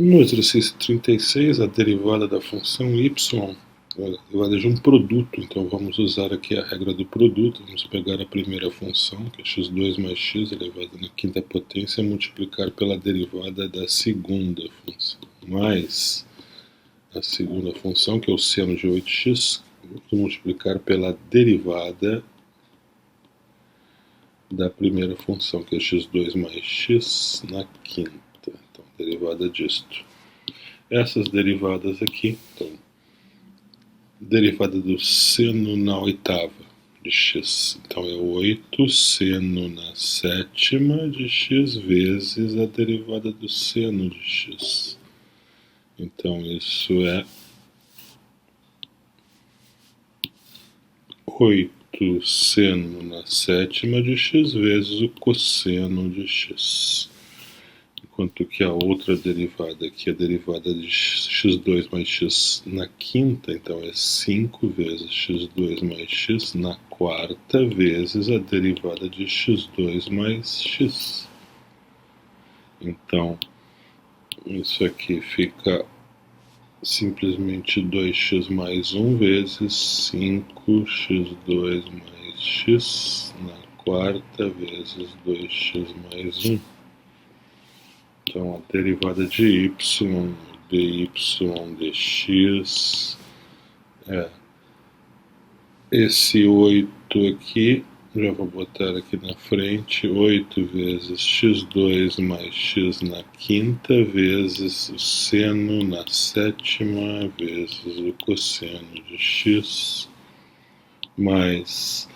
No exercício 36, a derivada da função y é a derivada de um produto. Então vamos usar aqui a regra do produto. Vamos pegar a primeira função, que é x2 mais x elevado na quinta potência, e multiplicar pela derivada da segunda função, mais a segunda função, que é o seno de 8x, vou multiplicar pela derivada da primeira função, que é x2 mais x na quinta. Então, derivada disto. Essas derivadas aqui, então, derivada do seno na oitava de x, então é 8 seno na sétima de x vezes a derivada do seno de x. Então isso é 8 seno na sétima de x vezes o cosseno de x. Enquanto que a outra derivada aqui, a derivada de x2 mais x na quinta, então é 5 vezes x2 mais x na quarta vezes a derivada de x2 mais x. Então, isso aqui fica simplesmente 2x mais 1 vezes 5x2 mais x na quarta vezes 2x mais 1. Então, a derivada de y, dy dx, é esse 8 aqui, já vou botar aqui na frente, 8 vezes x2 mais x na quinta, vezes o seno na sétima, vezes o cosseno de x, mais...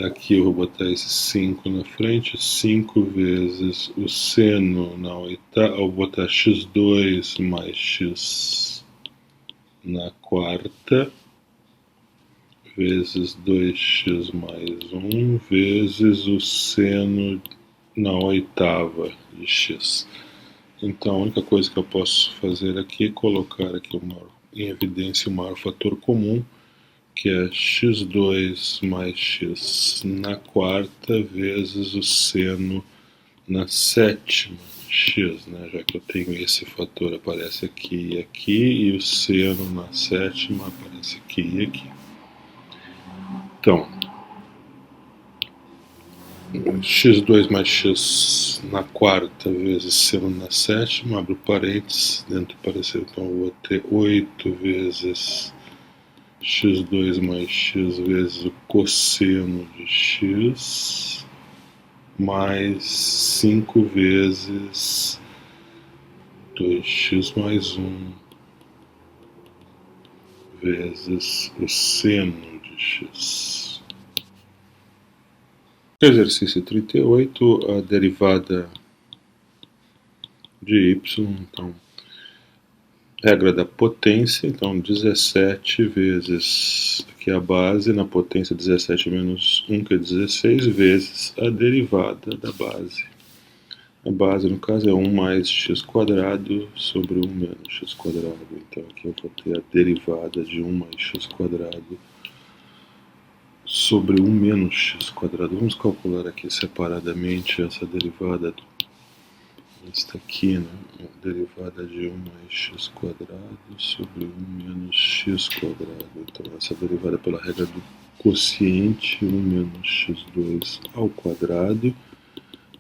Aqui eu vou botar esse 5 na frente, 5 vezes o seno na oitava, eu vou botar x2 mais x na quarta, vezes 2x mais 1, vezes o seno na oitava de x. Então a única coisa que eu posso fazer aqui é colocar aqui em evidência o maior fator comum, que é x2 mais x na quarta vezes o seno na sétima x, né? Já que eu tenho esse fator aparece aqui e aqui, e o seno na sétima aparece aqui e aqui. Então, x2 mais x na quarta vezes seno na sétima, abro parênteses, dentro do parecer, então eu vou ter 8 vezes x2 mais x vezes o cosseno de x, mais 5 vezes 2x mais 1 vezes o seno de x. Exercício 38, a derivada de y, então, regra da potência, então 17 vezes aqui a base, na potência 17 menos 1, que é 16, vezes a derivada da base. A base, no caso, é 1 mais x quadrado sobre 1 menos x quadrado. Então aqui eu vou ter a derivada de 1 mais x quadrado sobre 1 menos x quadrado. Vamos calcular aqui separadamente essa derivada. Esta aqui, né? A derivada de 1 mais x quadrado sobre 1 menos x quadrado. Então essa derivada pela regra do quociente, 1 menos x2 ao quadrado.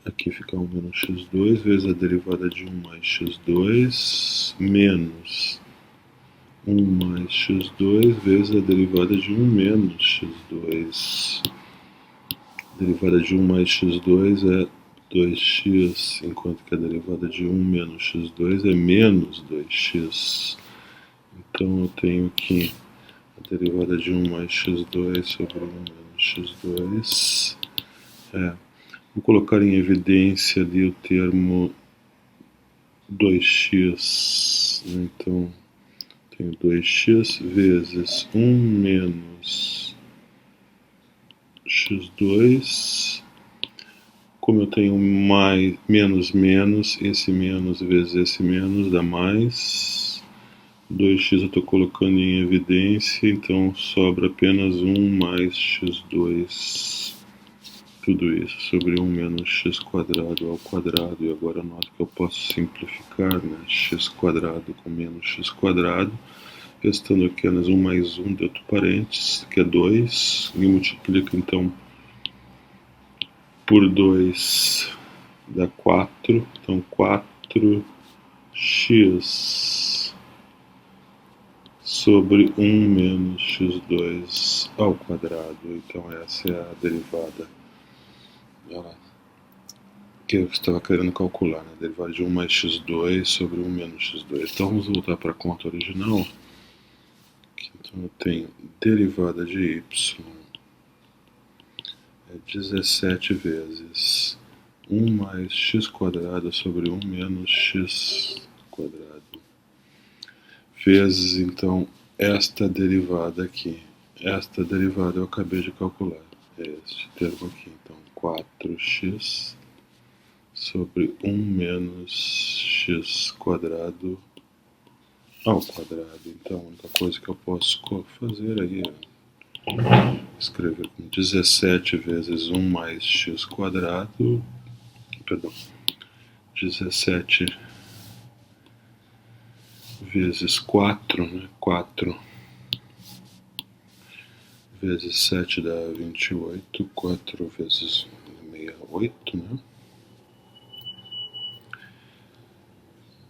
Aqui fica 1 menos x2 vezes a derivada de 1 mais x2 menos 1 mais x2 vezes a derivada de 1 menos x2. A derivada de 1 mais x2 é 2x, enquanto que a derivada de 1 menos x2 é menos 2x. Então eu tenho aqui a derivada de 1 mais x2 sobre 1 menos x2 vou colocar em evidência ali o termo 2x, então tenho 2x vezes 1 menos x2, como eu tenho mais, menos, menos, esse menos vezes esse menos dá mais, 2x eu estou colocando em evidência, então sobra apenas 1 mais x2. tudo isso sobre 1 menos x quadrado ao quadrado, e agora noto que eu posso simplificar, né? X quadrado com menos x quadrado, restando apenas 1 mais 1 dentro do parênteses, que é 2, e multiplica então por 2 dá 4, então 4x sobre 1 menos x2 ao quadrado. Então essa é a derivada que eu estava querendo calcular, né? Derivada de 1 mais x2 sobre 1 menos x2. Então vamos voltar para a conta original. Então eu tenho derivada de y é 17 vezes 1 mais x quadrado sobre 1 menos x quadrado, vezes então esta derivada aqui. Esta derivada eu acabei de calcular, é este termo aqui. Então 4x sobre 1 menos x quadrado ao quadrado. Então a única coisa que eu posso fazer aí é escrever 17 vezes 1 mais x quadrado, perdão, 17 vezes 4, né? 4 vezes 7 dá 28, 4 vezes 68, né?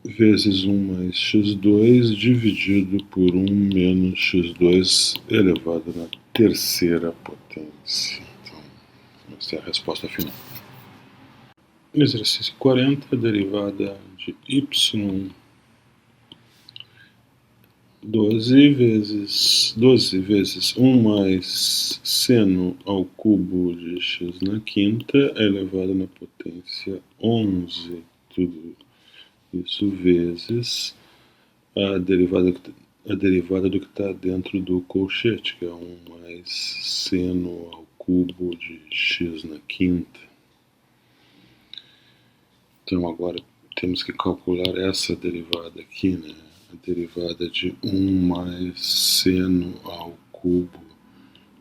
Vezes 1 mais x2 dividido por 1 menos x2 elevado na terceira potência. Então, essa é a resposta final. Exercício 40, derivada de y 12 vezes 1 mais seno ao cubo de x na quinta elevado na potência 11. Tudo isso vezes a derivada do que está dentro do colchete, que é 1 mais seno ao cubo de x na quinta. Então agora temos que calcular essa derivada aqui, né? A derivada de 1 mais seno ao cubo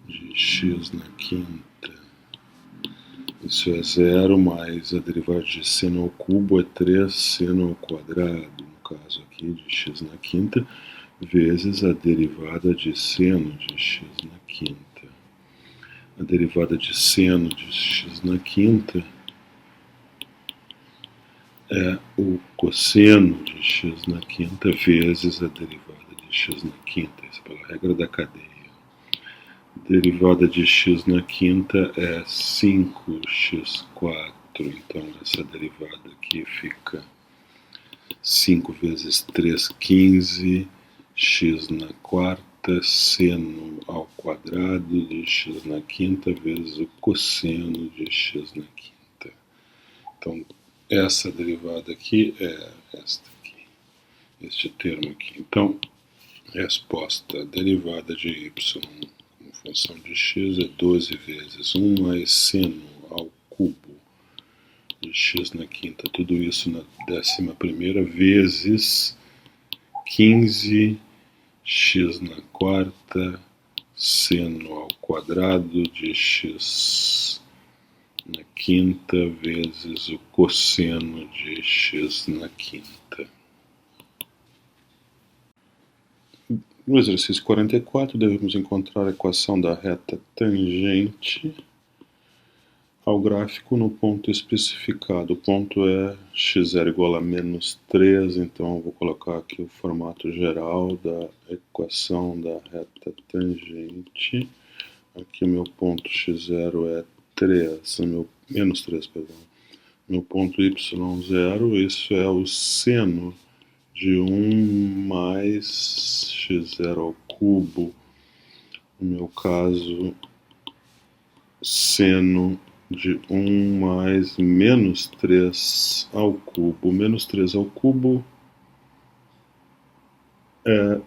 de x na quinta. Isso é 0 mais a derivada de seno ao cubo é 3 seno ao quadrado, no caso aqui de x na quinta, vezes a derivada de seno de x na quinta. A derivada de seno de x na quinta é o cosseno de x na quinta vezes a derivada de x na quinta, isso pela regra da cadeia. A derivada de x na quinta é 5x4, então essa derivada aqui fica 5 vezes 3, 15, x na quarta, seno ao quadrado de x na quinta vezes o cosseno de x na quinta. Então, essa derivada aqui é esta aqui, este termo aqui. Então, resposta, derivada de y como função de x é 12 vezes 1 mais seno ao cubo de x na quinta, tudo isso na 11ª, vezes 15 x na quarta, seno ao quadrado de x na quinta vezes o cosseno de x na quinta. No exercício 44, devemos encontrar a equação da reta tangente ao gráfico no ponto especificado. O ponto é x0 igual a menos 3, então eu vou colocar aqui o formato geral da equação da reta tangente. Aqui o meu ponto x0 é 3, menos 3, perdão. Meu ponto y0, isso é o seno de 1 mais x0 ao cubo. No meu caso, seno de 1 mais menos 3 ao cubo. Menos 3 ao cubo é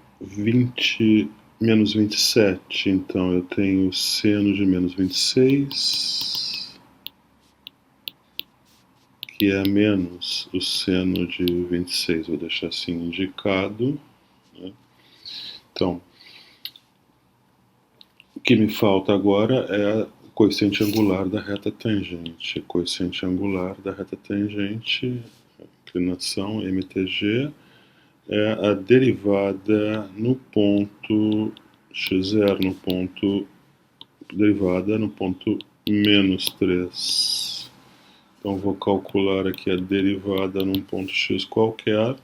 menos 27. Então eu tenho seno de menos 26, que é menos o seno de 26. Vou deixar assim indicado, né? Então, o que me falta agora é coeficiente angular da reta tangente. Coeficiente angular da reta tangente, inclinação MTG, é a derivada no ponto x0, no ponto derivada no ponto menos 3. Então vou calcular aqui a derivada num ponto x qualquer.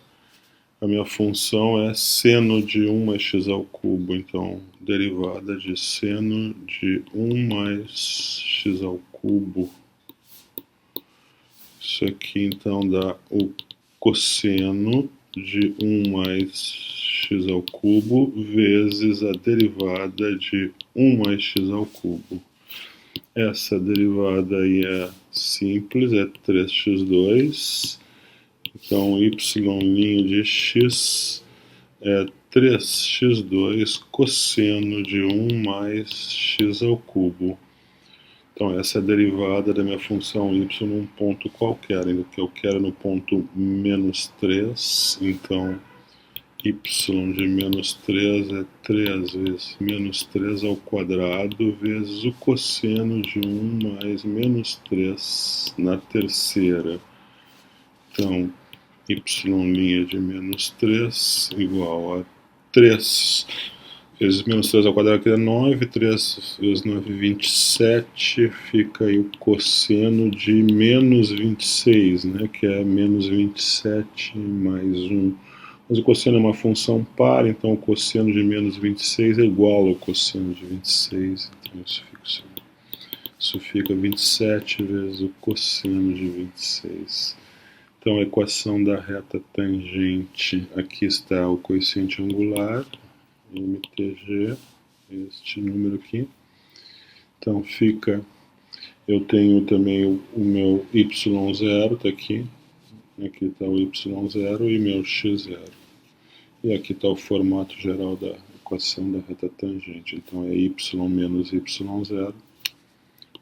A minha função é seno de 1 mais x ao cubo, então derivada de seno de 1 mais x ao cubo. Isso aqui então dá o cosseno de 1 mais x ao cubo vezes a derivada de 1 mais x ao cubo. Essa derivada aí é simples, é 3x2. Então, y' de x é 3x2 cosseno de 1 mais x ao cubo. Então, essa é a derivada da minha função y num ponto qualquer, ainda que eu quero no ponto menos 3. Então, y de menos 3 é 3 vezes menos 3 ao quadrado vezes o cosseno de 1 mais menos 3 na terceira. Então, y' de menos 3 igual a 3 vezes menos 3 ao quadrado, que é 9, 3 vezes 9, 27, fica aí o cosseno de menos 26, né, que é menos 27 mais 1. Mas o cosseno é uma função par, então o cosseno de menos 26 é igual ao cosseno de 26, então isso fica 27 vezes o cosseno de 26. Então, a equação da reta tangente, aqui está o coeficiente angular, MTG, este número aqui. Então, fica, eu tenho também o meu y0, está aqui está o y0 e meu x0. E aqui está o formato geral da equação da reta tangente. Então, é y menos y0,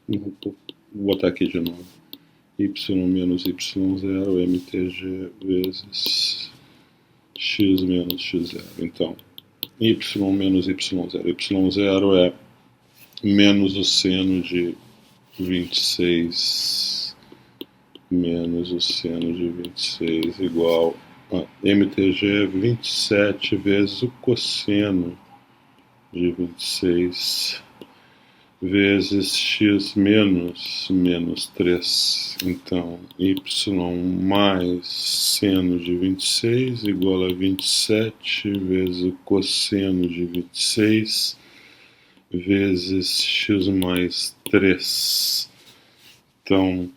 vou botar aqui de novo. Y menos y0 MTG vezes x menos x0. Então, y menos y0. Y0 é menos o seno de 26 menos o seno de 26 igual a MTG 27 vezes o cosseno de 26 vezes x menos menos 3. Então, y mais seno de 26 igual a 27 vezes o cosseno de 26 vezes x mais 3. Então,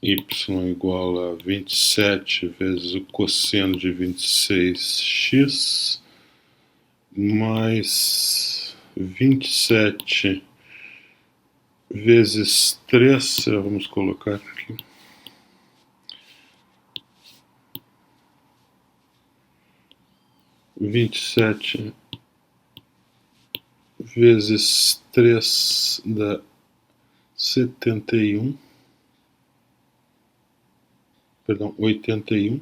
y igual a 27 vezes o cosseno de 26x mais 27 vezes 3, vamos colocar aqui, vinte e sete vezes 3 dá 71, perdão, 81,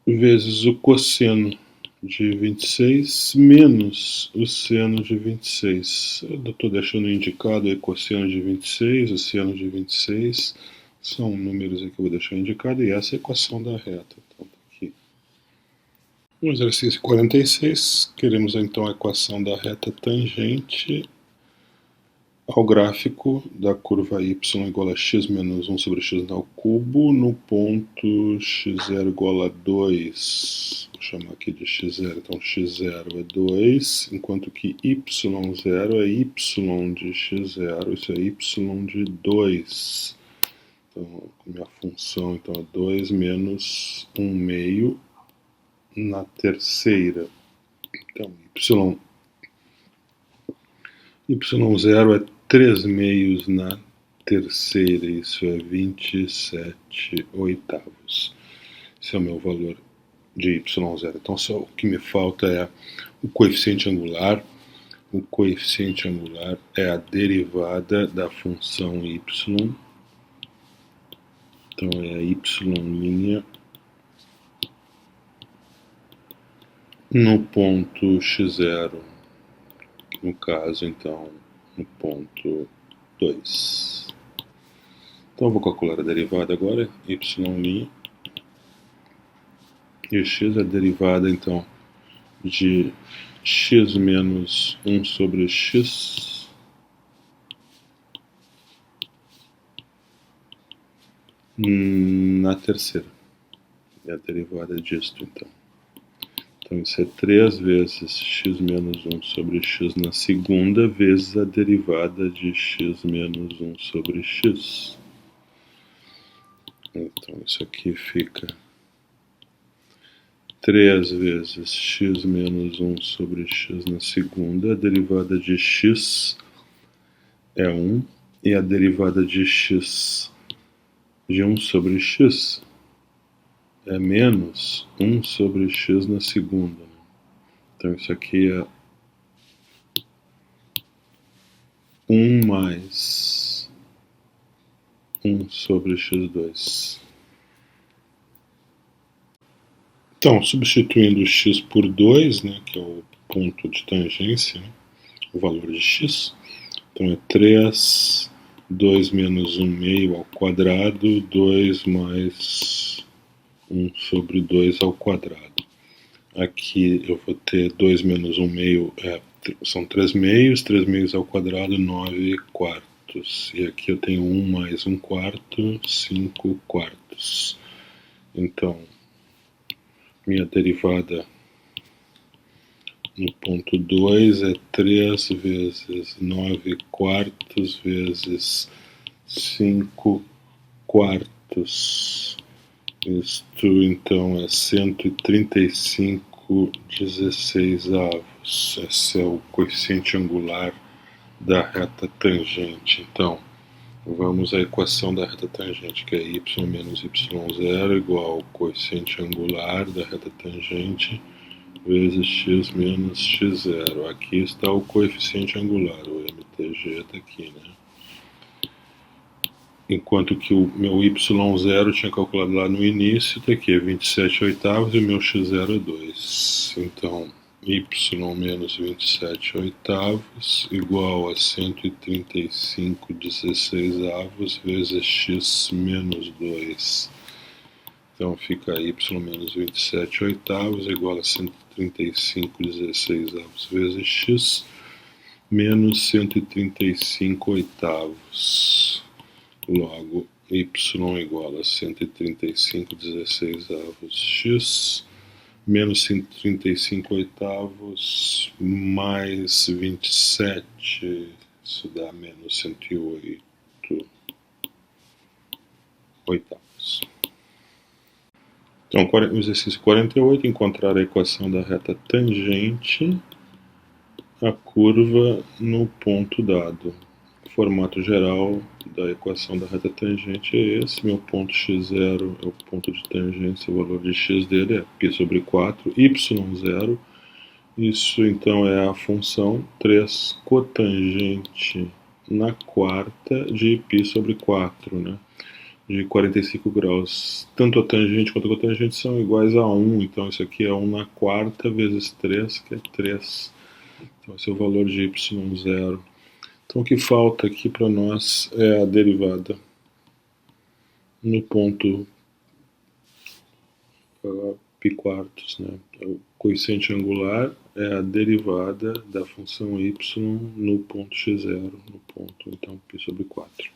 vezes o cosseno de 26 menos o seno de 26. Eu estou deixando indicado o cosseno de 26, o seno de 26, são números aqui que eu vou deixar indicado, e essa é a equação da reta. Então, tá aqui. No exercício 46, queremos então a equação da reta tangente ao gráfico da curva y igual a x menos 1 sobre x ao cubo no ponto x0 igual a 2. Vou chamar aqui de x0. Então, x0 é 2, enquanto que y0 é y de x0. Isso é y de 2. Então, minha função então, é 2 menos 1 meio na terceira. Então, y0 é 3 meios na terceira, isso é 27 oitavos. Esse é o meu valor de y0. Então, só o que me falta é o coeficiente angular. O coeficiente angular é a derivada da função y. Então, é a y' no ponto x0. No caso, então, no ponto 2. Então eu vou calcular a derivada agora, y', e x é a derivada então de x menos 1 sobre x na terceira. É a derivada disto, então. Então isso é 3 vezes x menos 1 sobre x na segunda, vezes a derivada de x menos 1 sobre x. Então isso aqui fica 3 vezes x menos 1 sobre x na segunda. A derivada de x é 1, e a derivada de x de 1 sobre x é menos 1 sobre x na segunda. Então isso aqui é 1 mais 1 sobre x2. Então, substituindo o x por 2, né, que é o ponto de tangência, né, o valor de x, então é 3, 2 menos 1 meio ao quadrado, 2 mais 1 sobre 2 ao quadrado. Aqui eu vou ter 2 menos 1 meio, são 3 meios ao quadrado, 9 quartos. E aqui eu tenho 1 mais 1 quarto, 5 quartos. Então, minha derivada no ponto 2 é 3 vezes 9 quartos vezes 5 quartos. Isto então é 135/16. Esse é o coeficiente angular da reta tangente. Então, vamos à equação da reta tangente, que é y menos y0 igual ao coeficiente angular da reta tangente vezes x menos x0. Aqui está o coeficiente angular, o MTG está aqui, né? Enquanto que o meu y0 tinha calculado lá no início, está aqui, 27/8, e o meu x0 é 2. Então, y menos 27/8 igual a 135/16 vezes x menos 2. Então fica y menos 27/8 igual a 135/16 vezes x menos 135/8. Logo, y igual a 135/16 x menos 135/8 mais 27, isso dá menos 108/8. Então, no exercício 48, encontrar a equação da reta tangente à curva no ponto dado. O formato geral da equação da reta tangente é esse. Meu ponto x0 é o ponto de tangência, o valor de x dele é π sobre 4, y0. Isso então é a função 3 cotangente na quarta de π sobre 4, né? De 45 graus. Tanto a tangente quanto a cotangente são iguais a 1, então isso aqui é 1 na quarta vezes 3, que é 3. Então esse é o valor de y0. Então o que falta aqui para nós é a derivada no ponto π quartos, né? O coeficiente angular é a derivada da função y no ponto x0, no ponto então π sobre 4.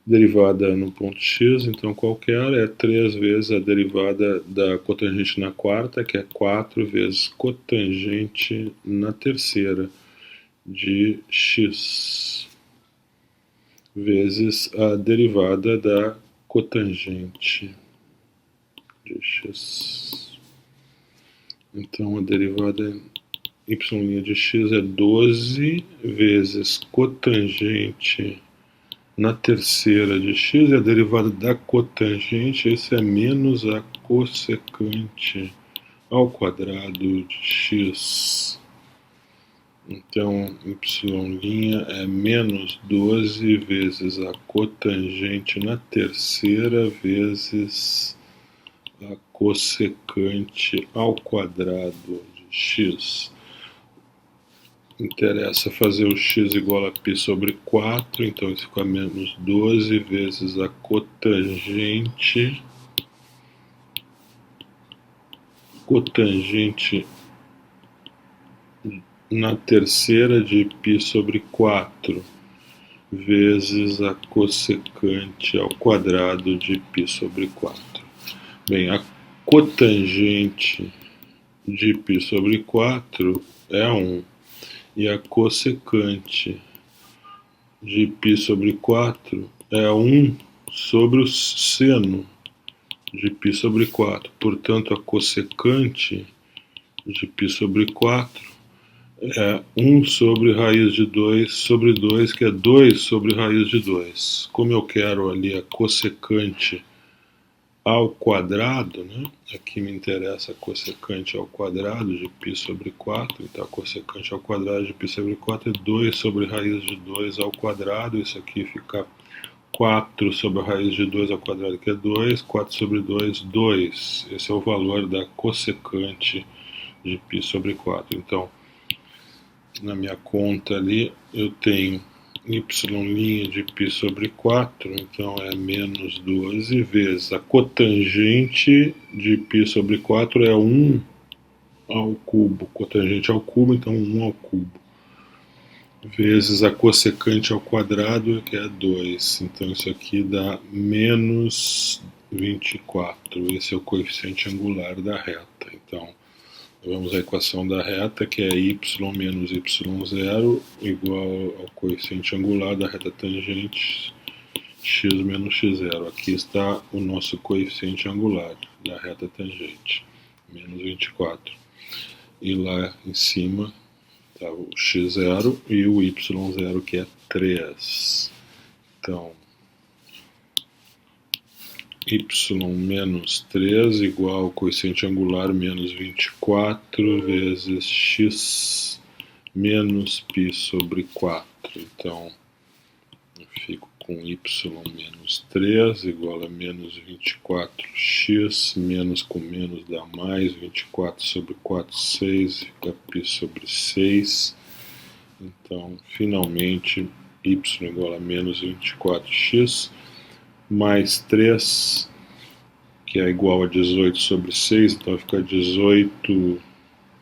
Derivada no ponto x, então qualquer, é 3 vezes a derivada da cotangente na quarta, que é 4 vezes cotangente na terceira de x, vezes a derivada da cotangente de x. Então a derivada y' de x é 12 vezes cotangente na terceira de x, e a derivada da cotangente, esse é menos a cossecante ao quadrado de x. Então, y' é menos 12 vezes a cotangente na terceira vezes a cossecante ao quadrado de x. interessa fazer o x igual a π sobre 4, então isso fica menos 12 vezes a cotangente na terceira de π sobre 4 vezes a cossecante ao quadrado de π sobre 4. Bem, a cotangente de π sobre 4 é 1, e a cossecante de π sobre 4 é 1 sobre o seno de π sobre 4. Portanto, a cossecante de π sobre 4 é 1 sobre raiz de 2 sobre 2, que é 2 sobre raiz de 2. Como eu quero ali a cossecante ao quadrado, né? Aqui me interessa a cossecante ao quadrado de π sobre 4, então a cossecante ao quadrado de π sobre 4 é 2 sobre raiz de 2 ao quadrado, isso aqui fica 4 sobre a raiz de 2 ao quadrado, que é 2, 4 sobre 2, 2. Esse é o valor da cossecante de π sobre 4. Então, na minha conta ali, eu tenho y' de π sobre 4, então é menos 12 vezes a cotangente de π sobre 4 é 1 ao cubo, cotangente ao cubo, então 1 ao cubo, vezes a cossecante ao quadrado, que é 2, então isso aqui dá menos 24, esse é o coeficiente angular da reta. Então, vamos à equação da reta, que é y menos y0 igual ao coeficiente angular da reta tangente x menos x0. Aqui está o nosso coeficiente angular da reta tangente, menos 24. E lá em cima está o x0 e o y0, que é 3. Então, y menos 3 igual ao coeficiente angular menos 24 vezes x menos π sobre 4. Então, eu fico com y menos 3 igual a menos 24x, menos com menos dá mais, 24 sobre 4, 6, fica π sobre 6. Então, finalmente, y igual a menos 24x, mais 3, que é igual a 18 sobre 6, então fica 18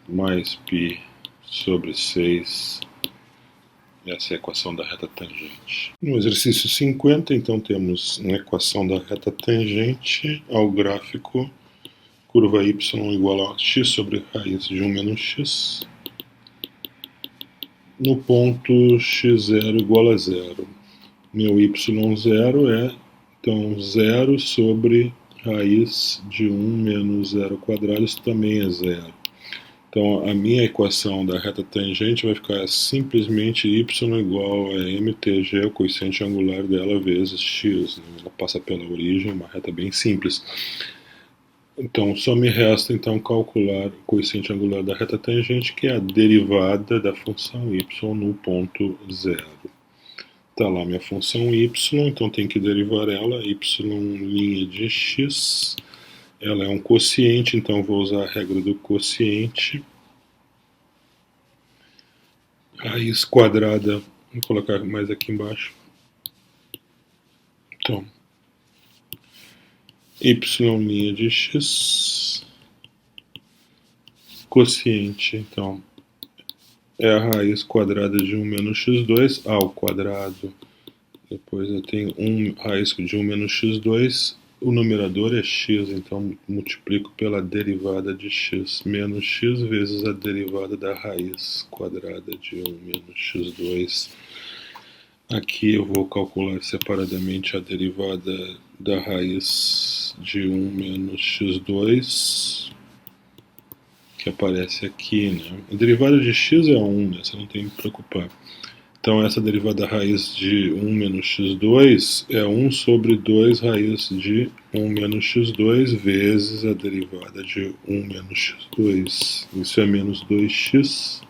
mais π sobre 6. Essa é a equação da reta tangente. No exercício 50, então, temos uma equação da reta tangente ao gráfico curva y igual a x sobre raiz de 1 menos x, no ponto x0 igual a 0. Meu y0 é, então, 0 sobre raiz de 1 menos 0 quadrado, isso também é 0. Então, a minha equação da reta tangente vai ficar simplesmente y igual a mtg, o coeficiente angular dela, vezes x. Né? Ela passa pela origem, uma reta bem simples. Então, só me resta então calcular o coeficiente angular da reta tangente, que é a derivada da função y no ponto 0. Está lá minha função y, então tem que derivar ela, y' de x. Ela é um quociente, então vou usar a regra do quociente. Raiz quadrada, vou colocar mais aqui embaixo. Então, y' de x, quociente, então, é a raiz quadrada de 1 menos x2 ao quadrado. Depois eu tenho raiz de 1 menos x2, o numerador é x, então multiplico pela derivada de x menos x vezes a derivada da raiz quadrada de 1 menos x2. Aqui eu vou calcular separadamente a derivada da raiz de 1 menos x2, que aparece aqui, né? A derivada de x é 1, né? Você não tem que me preocupar. Então, essa derivada da raiz de 1 menos x2 é 1 sobre 2 raiz de 1 menos x2 vezes a derivada de 1 menos x2. Isso é menos 2x.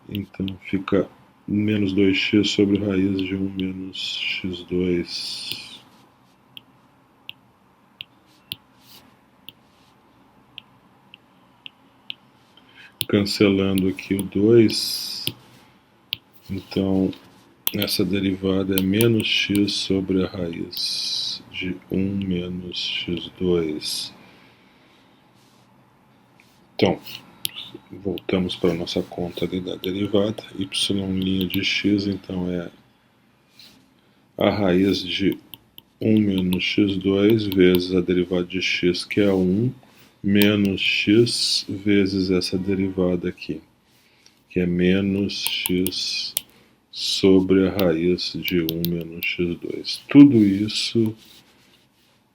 Então, fica menos 2x sobre raiz de 1 menos x2. cancelando aqui o 2, então essa derivada é menos x sobre a raiz de 1 menos x2. Então, voltamos para a nossa conta ali da derivada. Y' de x, então, é a raiz de 1 menos x2 vezes a derivada de x, que é 1, menos x vezes essa derivada aqui, que é menos x sobre a raiz de 1 menos x2. Tudo isso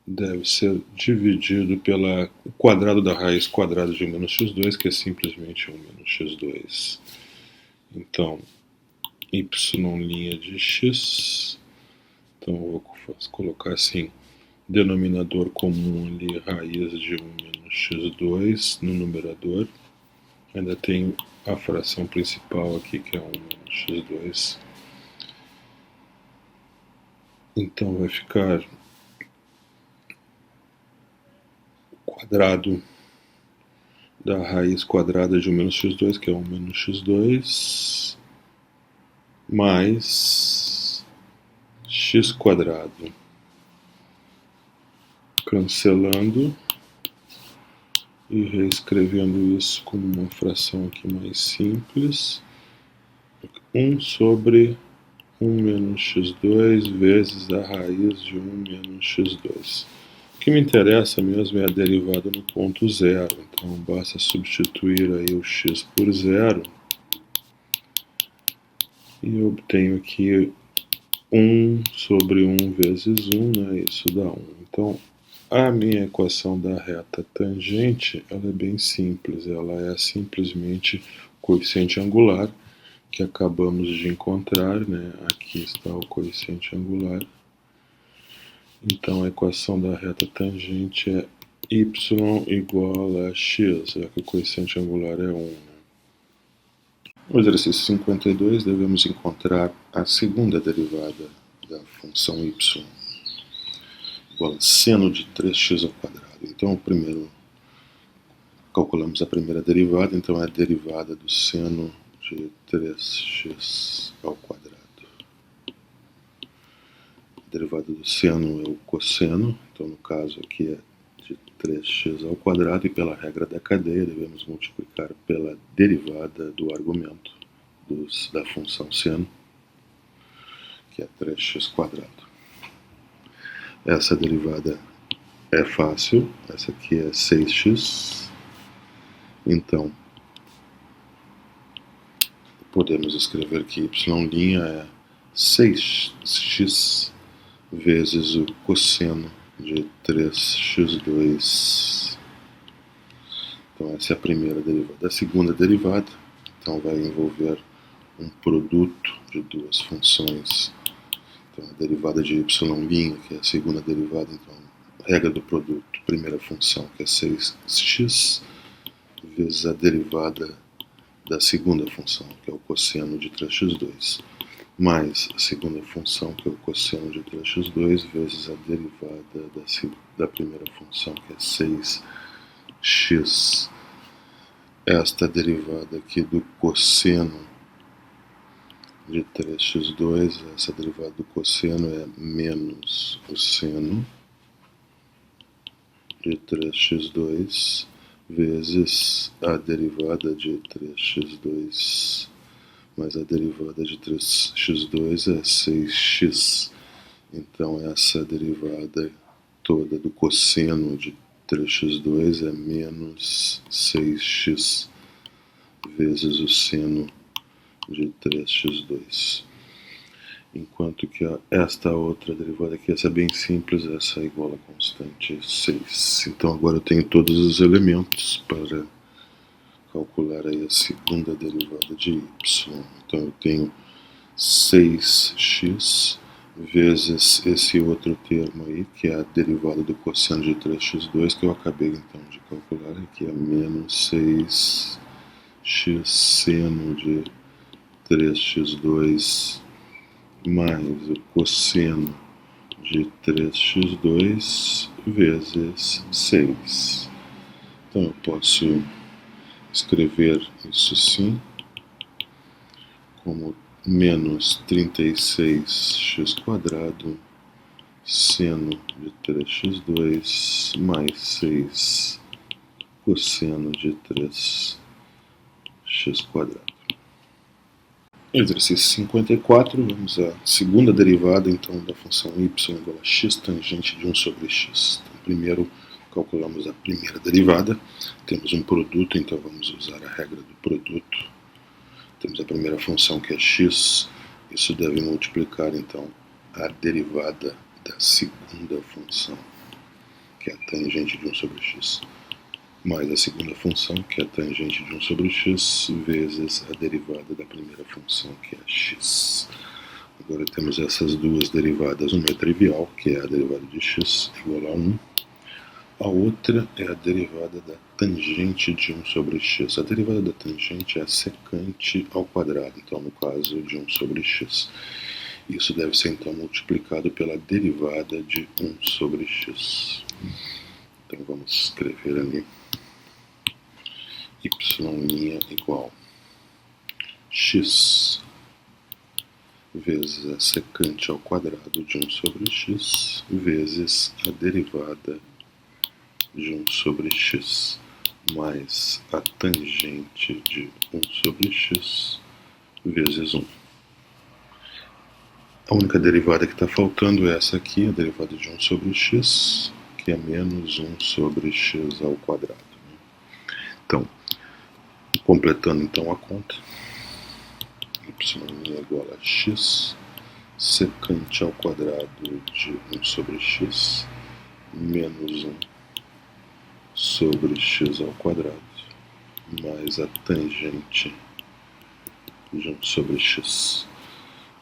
deve ser dividido pelo quadrado da raiz quadrada de 1 menos x2, que é simplesmente 1 menos x2. Então, y' de x, então eu vou colocar assim, denominador comum ali, raiz de 1 menos x2 no numerador. Ainda tenho a fração principal aqui, que é 1 menos x2. Então vai ficar quadrado da raiz quadrada de 1 menos x2, que é 1 menos x2, mais x quadrado. Cancelando e reescrevendo isso como uma fração aqui mais simples. 1 sobre 1 menos x2 vezes a raiz de 1 menos x2. O que me interessa mesmo é a derivada no ponto zero, então basta substituir aí o x por zero e eu obtenho aqui 1 sobre 1 vezes 1, né? Isso dá 1. Então, a minha equação da reta tangente, ela é bem simples, ela é simplesmente coeficiente angular, que acabamos de encontrar, né? Aqui está o coeficiente angular. Então, a equação da reta tangente é y igual a x, já que o coeficiente angular é 1. Né? No exercício 52, devemos encontrar a segunda derivada da função y, igual a seno de 3x ao quadrado. Então, primeiro, calculamos a primeira derivada, então é a derivada do seno de 3x ao quadrado. A derivada do seno é o cosseno, então no caso aqui é de 3x ao quadrado, e pela regra da cadeia devemos multiplicar pela derivada do argumento da função seno, que é 3x quadrado. Essa derivada é fácil, essa aqui é 6x, então podemos escrever que y' é 6x vezes o cosseno de 3x2. Então essa é a primeira derivada. A segunda derivada, então, vai envolver um produto de duas funções. Então a derivada de y', que é a segunda derivada, então regra do produto, primeira função, que é 6x, vezes a derivada da segunda função, que é o cosseno de 3x2, mais a segunda função, que é o cosseno de 3x2, vezes a derivada da primeira função, que é 6x. Esta derivada aqui do cosseno de 3x2, essa derivada do cosseno é menos o seno de 3x2, vezes a derivada de 3x2, mais a derivada de 3x2 é 6x. Então essa derivada toda do cosseno de 3x2 é menos 6x vezes o seno de 3x2. Enquanto que esta outra derivada aqui, essa é bem simples, essa é igual a constante 6. Então agora eu tenho todos os elementos para calcular aí a segunda derivada de y. Então eu tenho 6x vezes esse outro termo aí, que é a derivada do cosseno de 3x2, que eu acabei então de calcular, que é menos 6x seno de 3x2 mais o cosseno de 3x2 vezes 6. Então eu posso escrever isso assim, como menos 36x² seno de 3x2 mais 6 cosseno de 3x². Exercício 54, vamos à segunda derivada então da função y igual a x tangente de 1 sobre x. Então, primeiro calculamos a primeira derivada, temos um produto, então vamos usar a regra do produto. Temos a primeira função que é x, isso deve multiplicar então a derivada da segunda função, que é a tangente de 1 sobre x, mais a segunda função, que é a tangente de 1 sobre x, vezes a derivada da primeira função, que é x. Agora temos essas duas derivadas, uma é trivial, que é a derivada de x igual a 1, a outra é a derivada da tangente de 1 sobre x. A derivada da tangente é a secante ao quadrado, então no caso de 1 sobre x. Isso deve ser então multiplicado pela derivada de 1 sobre x. Então vamos escrever ali y' igual x vezes a secante ao quadrado de 1 sobre x vezes a derivada de 1 sobre x mais a tangente de 1 sobre x vezes 1. A única derivada que está faltando é essa aqui, a derivada de 1 sobre x, que é menos 1 sobre x ao quadrado. Então, completando então a conta, y é igual a x secante ao quadrado de 1 sobre x menos 1 sobre x ao quadrado mais a tangente de 1 sobre x.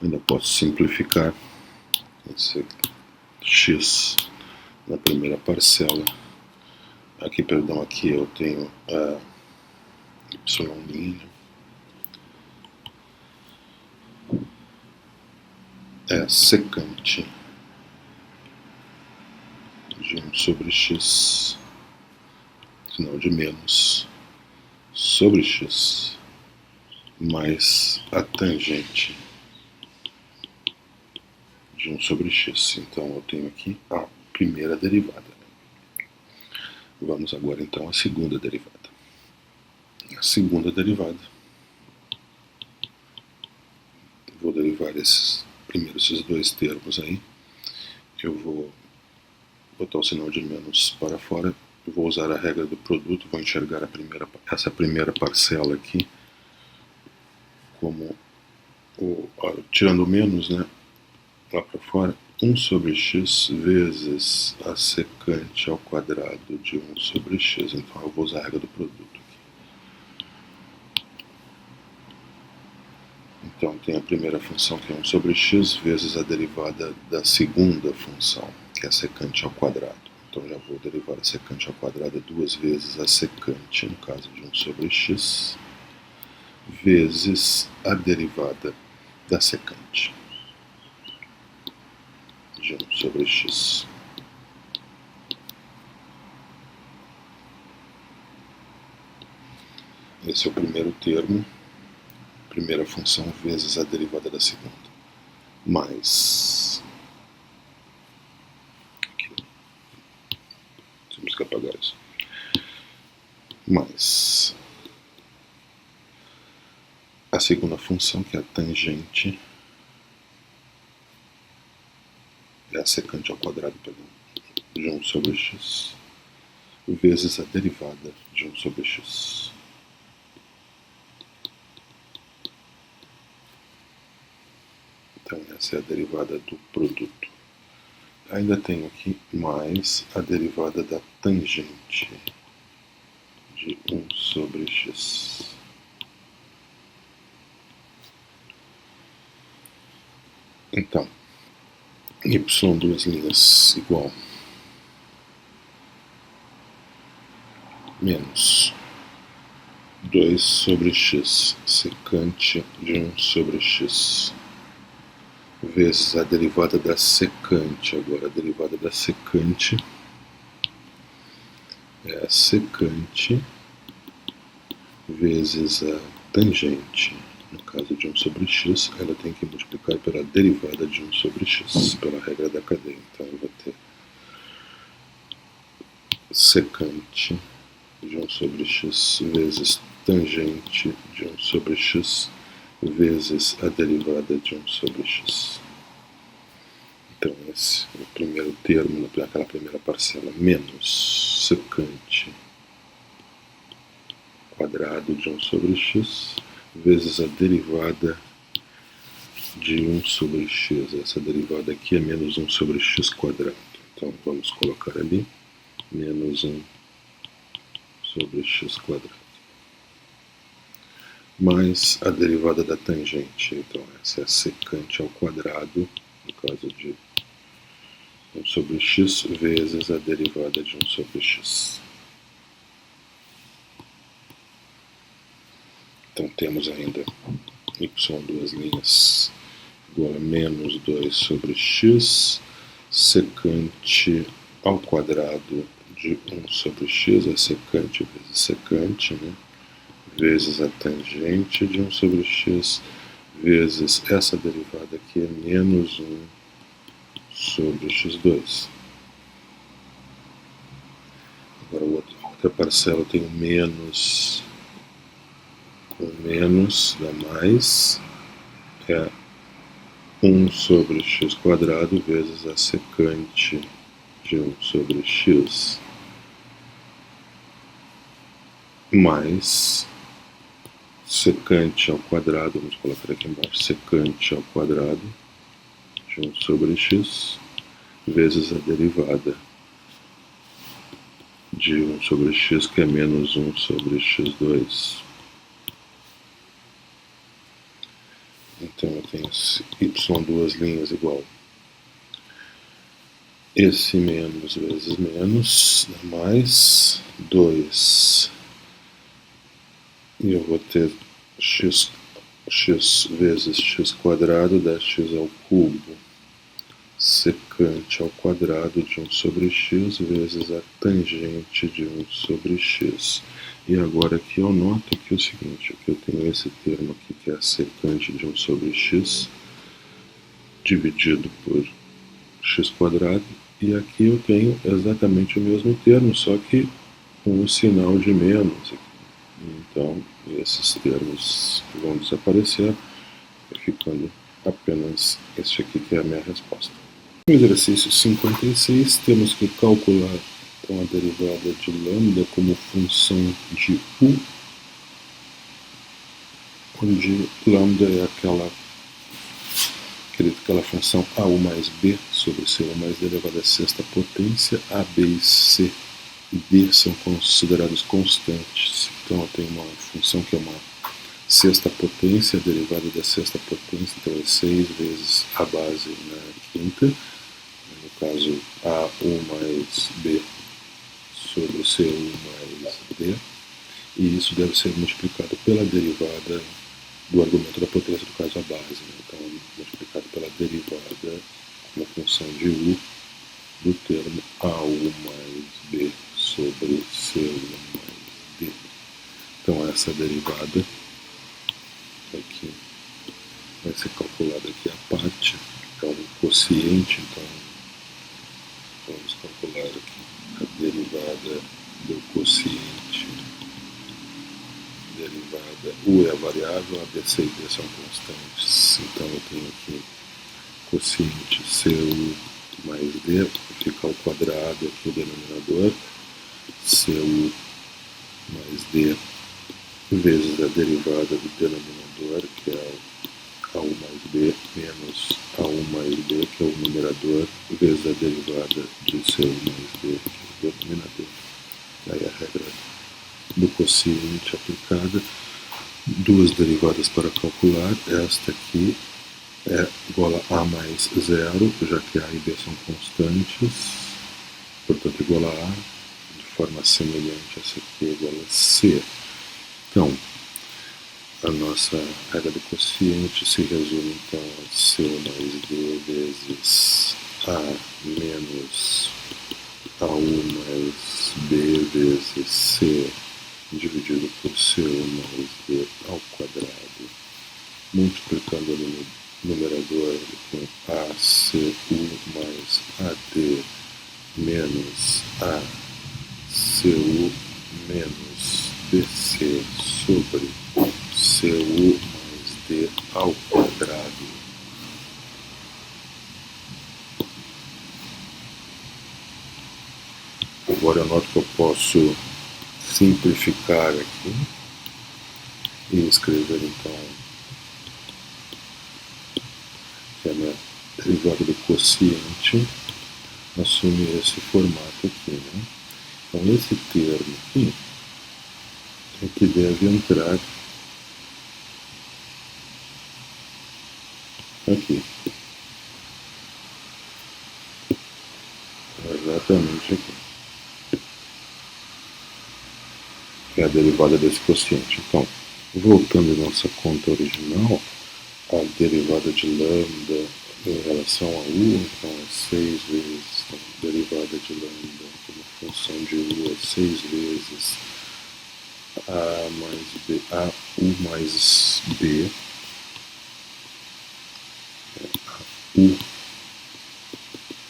Ainda posso simplificar esse x na primeira parcela. Aqui, perdão, aqui eu tenho a y', é secante de 1 sobre x, sinal de menos, sobre x, mais a tangente de 1 sobre x. Então eu tenho aqui a primeira derivada. Vamos agora então à segunda derivada. A segunda derivada, vou derivar primeiro esses dois termos aí. Eu vou botar o sinal de menos para fora. Eu vou usar a regra do produto, vou enxergar essa primeira parcela aqui como tirando o menos, né, lá para fora, 1 sobre x vezes a secante ao quadrado de 1 sobre x. Então eu vou usar a regra do produto aqui. Então tem a primeira função, que é 1 sobre x, vezes a derivada da segunda função, que é a secante ao quadrado. Então já vou derivar a secante ao quadrado duas vezes a secante, no caso de 1 sobre x, vezes a derivada da secante de 1 sobre x. Esse é o primeiro termo, primeira função vezes a derivada da segunda, mais, aqui, temos que apagar isso, mais a segunda função, que é a tangente, é a secante ao quadrado, de 1 sobre x, vezes a derivada de 1 sobre x. Então essa é a derivada do produto. Ainda tenho aqui mais a derivada da tangente de 1 sobre x. Então, y duas linhas igual menos 2 sobre x secante de 1 sobre x vezes a derivada da secante. Agora a derivada da secante é a secante vezes a tangente, no caso de 1 sobre x, ela tem que multiplicar pela derivada de 1 sobre x, pela regra da cadeia. Então eu vou ter secante de 1 sobre x vezes tangente de 1 sobre x vezes a derivada de 1 sobre x. Então esse é o primeiro termo, naquela primeira parcela, menos secante quadrado de 1 sobre x vezes a derivada de 1 sobre x. Essa derivada aqui é menos 1 sobre x quadrado. Então vamos colocar ali menos 1 sobre x quadrado. Mais a derivada da tangente. Então essa é secante ao quadrado, no caso de 1 sobre x, vezes a derivada de 1 sobre x. Então temos ainda y duas linhas igual a menos 2 sobre x, secante ao quadrado de 1 sobre x, é secante vezes secante, né? Vezes a tangente de 1 sobre x, vezes essa derivada aqui é menos 1 sobre x2. Agora a outra parcela tem o menos, com menos dá mais, é 1 sobre x quadrado vezes a secante de 1 sobre x, mais secante ao quadrado, vamos colocar aqui embaixo, secante ao quadrado de 1 sobre x, vezes a derivada de 1 sobre x, que é menos 1 sobre x2. Então eu tenho y duas linhas igual. Esse menos vezes menos dá mais 2. E eu vou ter x vezes x quadrado dá x ao cubo, secante ao quadrado de 1 sobre x vezes a tangente de 1 sobre x. E agora aqui eu noto aqui o seguinte, aqui eu tenho esse termo aqui que é a secante de 1 sobre x dividido por x quadrado, e aqui eu tenho exatamente o mesmo termo, só que com o sinal de menos. Então esses termos vão desaparecer, ficando apenas este aqui que é a minha resposta. No exercício 56 temos que calcular então a derivada de lambda como função de u, onde lambda é aquela função AU mais B sobre CU mais D elevado à sexta potência. A, B e C e D são considerados constantes. Então eu tenho uma função que é uma sexta potência, a derivada da sexta potência, então é 6 vezes a base na quinta, no caso AU mais B sobre CU mais D, e isso deve ser multiplicado pela derivada do argumento da potência, no caso a base, né? Então multiplicado pela derivada uma função de U do termo AU mais B sobre CU mais D. Então essa derivada aqui vai ser calculada aqui a parte, é um quociente, então vamos calcular aqui a derivada do quociente, derivada, U é a variável, A, B, C e D são constantes, então eu tenho aqui quociente CU mais D, fica ao quadrado aqui o denominador, CU mais D vezes a derivada do denominador, que é AU mais B, menos AU mais B, que é o numerador, vezes a derivada de CU mais D, que é o denominador. Daí a regra do quociente aplicada, duas derivadas para calcular, esta aqui é igual a A mais zero, já que A e B são constantes, portanto igual a A, de forma semelhante, essa aqui é igual a C. Então, a nossa regra do quociente se resume então a C mais D vezes A menos AU mais B vezes C dividido por cu mais d ao quadrado, multiplicando no numerador com ACU mais AD menos ACU menos BC sobre CU mais D ao quadrado. Agora eu noto que eu posso simplificar aqui e escrever então que a minha derivada do quociente assume esse formato aqui, né? Então esse termo aqui é que deve entrar aqui. Exatamente aqui. Que é a derivada desse quociente. Então, voltando à nossa conta original, a derivada de lambda em relação a u, então é 6 vezes, então, a derivada de lambda como função de u é 6 vezes a mais b, a u mais b, a u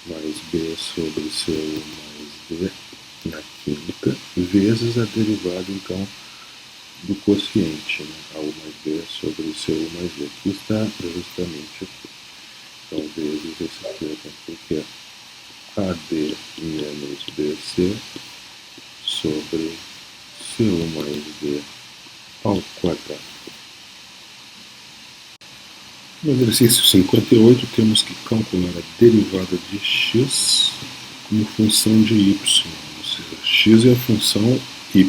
mais b sobre cu mais d na quinta, vezes a derivada, então, do quociente, né? A u mais b sobre cu mais d, que está justamente aqui. Então, vezes esse termo, porque é AD menos BC sobre cu mais d ao quadrado. No exercício 58, temos que calcular a derivada de x como função de y, ou seja, x é a função, y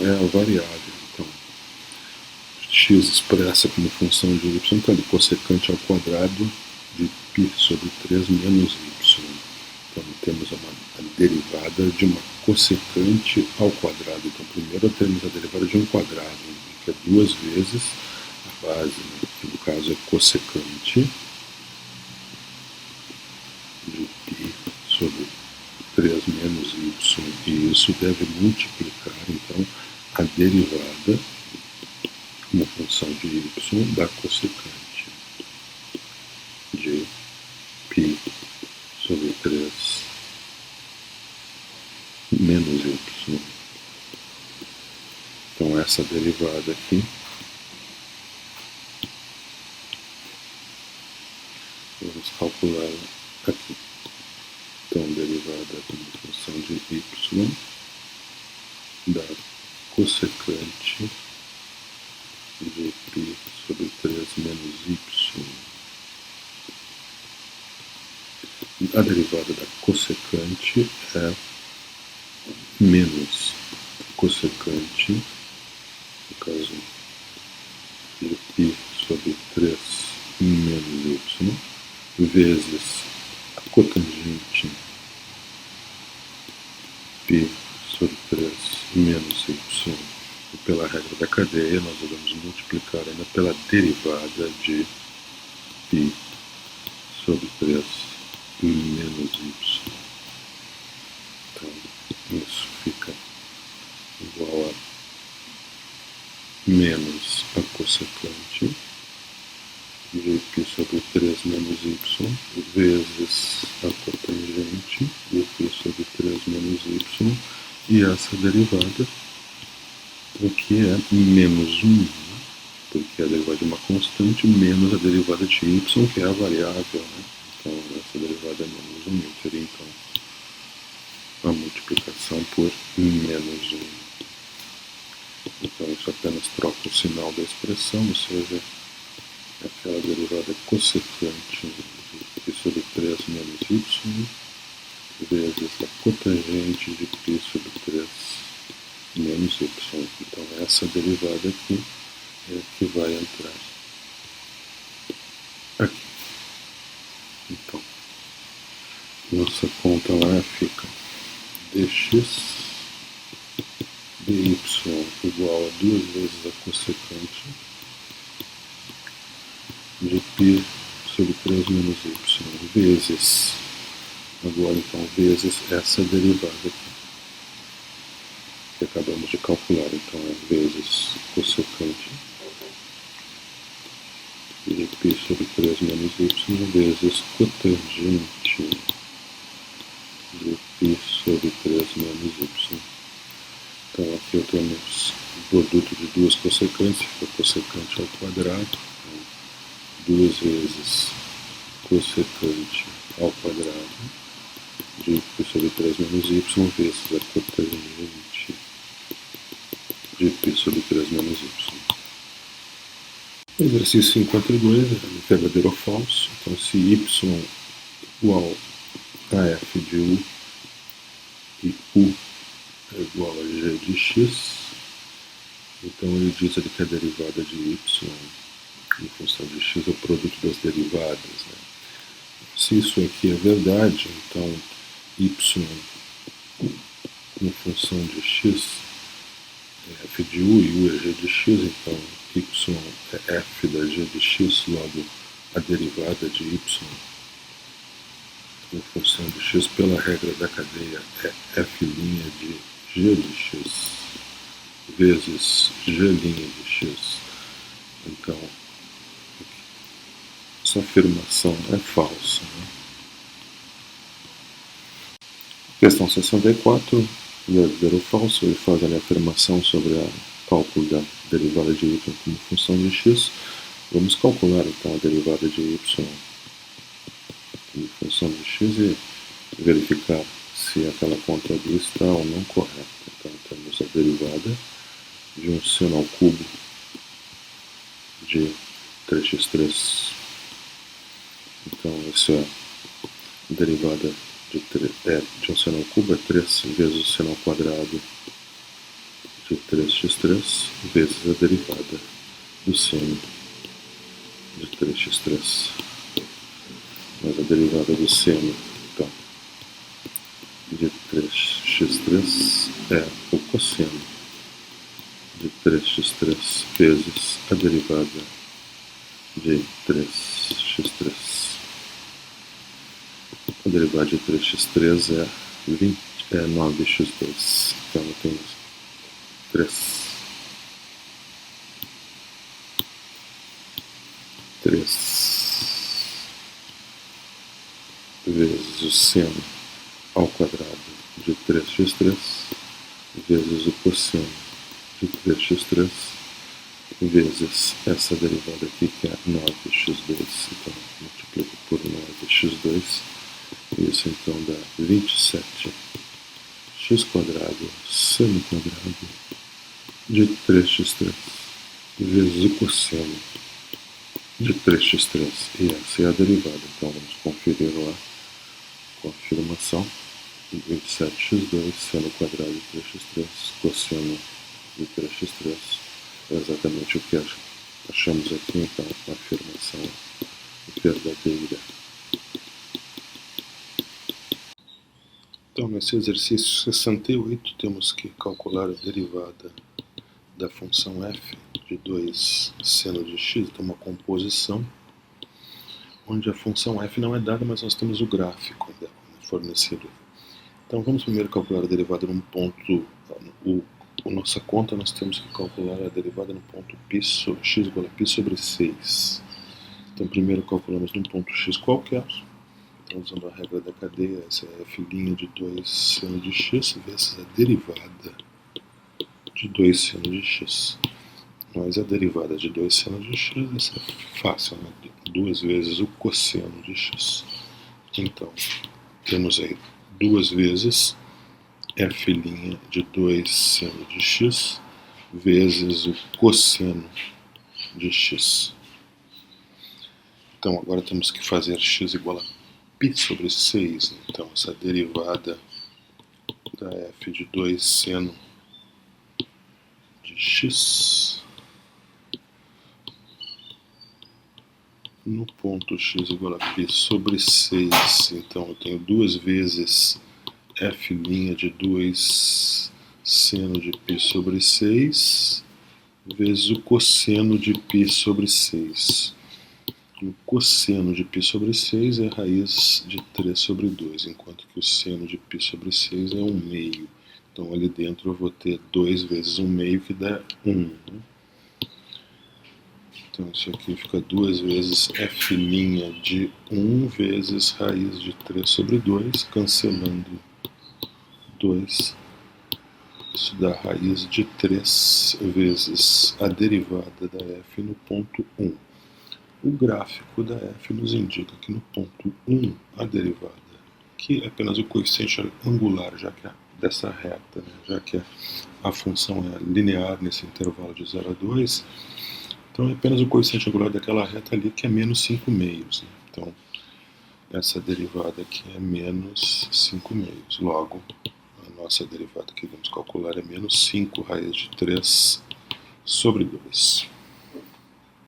é a variável. Então, x expressa como função de y, então é cossecante ao quadrado de π sobre 3 menos y. Então, temos a derivada de uma cossecante ao quadrado. Então, primeiro temos a derivada de um quadrado, que é 2 vezes a base, né? Que no caso é cossecante de π sobre 3 menos y. E isso deve multiplicar, então, a derivada como função de y da cossecante de π sobre 3 menos y. Então essa derivada aqui vamos calcular aqui. Então derivada como função de y da cossecante de π sobre 3 menos y. A derivada da cossecante é menos cossecante, no caso de π sobre 3 menos y, vezes a cotangente π sobre 3 menos y. E pela regra da cadeia, nós vamos multiplicar ainda pela derivada de π sobre 3 menos y. Então, isso fica igual a menos a cossecante de π sobre 3 menos y vezes a cotangente de π sobre 3 menos y, e essa derivada aqui é menos 1, porque a derivada de uma constante menos a derivada de y, que é a variável, né? Então essa derivada é menos 1, eu teria então a multiplicação por menos 1. Então isso apenas troca o sinal da expressão, ou seja, aquela derivada cossecante de π sobre 3 menos y vezes a cotangente de π sobre 3 menos y. Então essa derivada aqui é a que vai entrar aqui. Então, nossa conta lá fica dx dy igual a 2 vezes a cossecante de π sobre 3 menos y vezes, agora então, vezes essa derivada aqui. que acabamos de calcular. Então é vezes cossecante de π sobre 3 menos y vezes cotangente de π sobre 3 menos y. Então aqui eu temos o produto de duas cossecantes, fica cossecante ao quadrado, 2 vezes cossecante ao quadrado de π sobre 3 menos y vezes a cotangente de π sobre 3 menos y. Exercício 52 é verdadeiro ou falso. Então, se y igual a f de u e u é igual a g de x, então ele diz ali que a derivada de y em função de x é o produto das derivadas, né? Se isso aqui é verdade, então y em função de x é f de u e u é g de x, então y é f da g de x, logo a derivada de y em função de x pela regra da cadeia é f' de g de x vezes g' de x. Então, essa afirmação é falsa, né? Questão 64, verdadeiro ou falso, ele faz ali a afirmação sobre o cálculo da derivada de y como função de x. Vamos calcular então a derivada de y como função de x e verificar se aquela conta ali está ou não correta. Então temos a derivada de um seno ao cubo de 3x3. Então essa é a derivada de um seno ao cubo, é 3 vezes o seno ao quadrado de 3x3 vezes a derivada do seno de 3x3. Mas a derivada do seno, então, de 3x3 é o cosseno de 3x3 vezes a derivada de 3x3. A derivada de 3x3 é 9x2. Então eu tenho 3 vezes o seno ao quadrado de 3x3 vezes o cosseno de 3x3 vezes essa derivada aqui que é 9x2. Então multiplico por 9x2 e isso então dá 27 x quadrado seno quadrado de 3x3 vezes o cosseno de 3x3, e essa é a derivada. Então vamos conferir lá com a afirmação: 27x2 seno quadrado de 3x3 cosseno de 3x3 é exatamente o que achamos aqui. Então a afirmação verdadeira. Então nesse exercício 68 temos que calcular a derivada da função f de 2 seno de x, então uma composição onde a função f não é dada, mas nós temos o gráfico fornecido. Então vamos primeiro calcular a derivada num ponto, nossa conta nós temos que calcular a derivada no ponto x igual a π sobre 6. Então primeiro calculamos num ponto x qualquer, então usando a regra da cadeia, essa é f' de 2 seno de x vezes a derivada de 2 seno de x. Mas a derivada de 2 seno de x, isso é fácil, né? 2 vezes o cosseno de x. Então, temos aí 2 vezes f' de 2 seno de x vezes o cosseno de x. Então, agora temos que fazer x igual a π sobre 6. Então, essa derivada da f de 2 seno de x no ponto x igual a π sobre 6. Então eu tenho 2 vezes f' de 2 seno de π sobre 6 vezes o cosseno de π sobre 6. O cosseno de π sobre 6 é raiz de 3 sobre 2, enquanto que o seno de π sobre 6 é 1/2. Então ali dentro eu vou ter 2 vezes 1 meio, que dá 1. Né? Então isso aqui fica 2 vezes f' de 1 vezes raiz de 3 sobre 2, cancelando 2. Isso dá raiz de 3 vezes a derivada da f no ponto 1. O gráfico da f nos indica que no ponto 1 a derivada, que é apenas o coeficiente angular, já que é dessa reta, né? Já que a função é linear nesse intervalo de 0 a 2, então é apenas o coeficiente angular daquela reta ali, que é menos 5 meios. Né? Então, essa derivada aqui é menos 5 meios. Logo, a nossa derivada que vamos calcular é menos 5 raiz de 3 sobre 2.